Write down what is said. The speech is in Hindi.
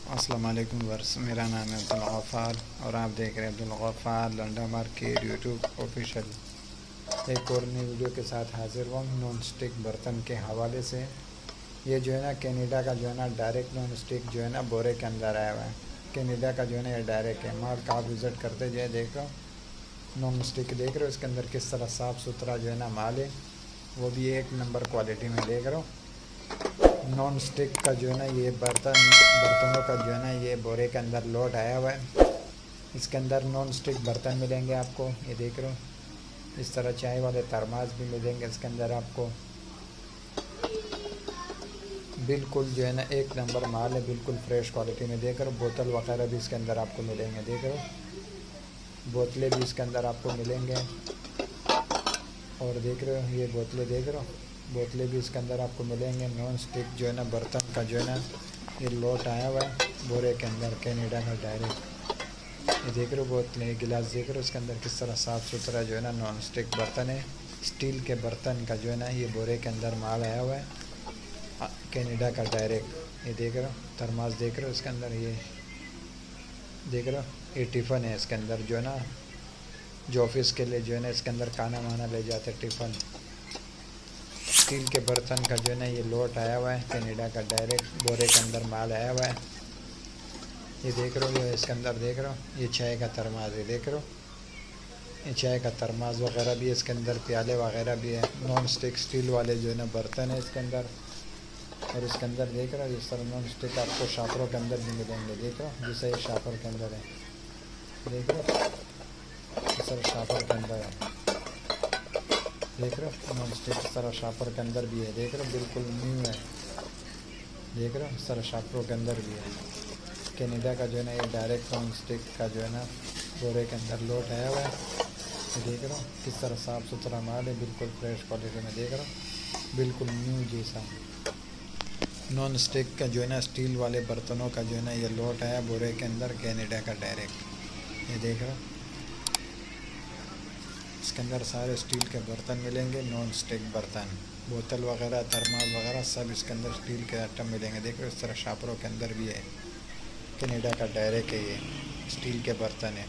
अस्सलाम वालेकुम वर्स, मेरा नाम है अब्दुल गफ़ार और आप देख रहे हैं Abdul Ghaffar Landa market YouTube official. एक और नई वीडियो के साथ हाजिर हुआ नॉन स्टिक बर्तन के हवाले से। ये जो है ना कनाडा का जो है ना डायरेक्ट नॉन स्टिक जो है ना बोरे के अंदर आया हुआ है। कनाडा का जो है ना ये डायरेक्ट है माल का, आप विज़िट करते जाए देखो नॉन स्टिक देख रहे हो इसके अंदर किस तरह साफ़ सुथरा जो है ना माल है, वो भी एक नंबर क्वालिटी में देख रहे हो। नॉन स्टिक का जो है ना ये बर्तनों का जो है ना ये बोरे के अंदर लोड आया हुआ है। इसके अंदर नॉन स्टिक बर्तन मिलेंगे आपको, ये देख रहे हो। इस तरह चाय वाले थर्मास भी मिलेंगे इसके अंदर आपको। बिल्कुल जो है ना एक नंबर माल है, बिल्कुल फ्रेश क्वालिटी में देख रहे हो। बोतल वगैरह भी इसके अंदर आपको मिलेंगे, देख रहे हो। बोतलें भी इसके अंदर आपको मिलेंगे और देख रहे हो ये बोतलें देख रहे हो, बोतलें भी इसके अंदर आपको मिलेंगे। नॉन स्टिक जो है ना बर्तन का जो है ना ये लोट आया हुआ है बोरे के अंदर कनाडा का डायरेक्ट। ये देख रहे हो बोतलें, गिलास देख रहे हो इसके अंदर किस तरह साफ़ सुथरा जो है ना नॉन स्टिक बर्तन है। स्टील के बर्तन का जो है ना ये बोरे के अंदर माल आया हुआ है कनाडा का डायरेक्ट। ये देख रहे हो थर्मास देख रहे हो इसके अंदर, ये देख रहे हो ये टिफ़न है इसके अंदर जो है ना, जो ऑफिस के लिए जो है ना इसके अंदर खाना वाना ले जाते टिफ़न। स्टील के बर्तन का जो है ना ये लोट आया हुआ है कनाडा का डायरेक्ट बोरे के अंदर माल आया हुआ है। ये देख रहे हो, ये इसके अंदर देख रहे हो ये चाय का थर्मास है, देख रहे हो ये चाय का थर्मास वगैरह भी है इसके अंदर, प्याले वगैरह भी है। नॉन स्टिक स्टील वाले जो है ना बर्तन है इसके अंदर। और इसके अंदर देख रहे हो इस तरह नॉन स्टिक आपको शापरों के अंदर भी मिलेंगे, देख रहे हो जैसे ये शापर के अंदर है, देख रहे हो इस तरह शापर के अंदर है, देख रहे हो नॉन स्टिक इस तरह शापर के अंदर भी है, देख रहे हो बिल्कुल न्यू है, देख रहे हो इस तरह शापरों के अंदर भी है। कनाडा का जो है ना ये डायरेक्ट नॉन स्टिक का जो है ना बोरे के अंदर लोट आया हुआ है। ये देख रहे हो किस तरह साफ़ सुथरा माल है, बिल्कुल फ्रेश क्वालिटी में, देख रहे हो बिल्कुल न्यू जैसा। नॉन स्टिक का जो है ना स्टील वाले बर्तनों का जो है ना ये लोट आया बोरे के अंदर कनाडा का डायरेक्ट। ये देख रहे हो इसके अंदर सारे स्टील के बर्तन मिलेंगे, नॉन स्टिक बर्तन, बोतल वगैरह थर्मास वगैरह सब इसके अंदर स्टील के आइटम मिलेंगे। देख रहे हो इस तरह शापरों के अंदर भी है, कनाडा का डायरेक्ट है, ये स्टील के बर्तन है।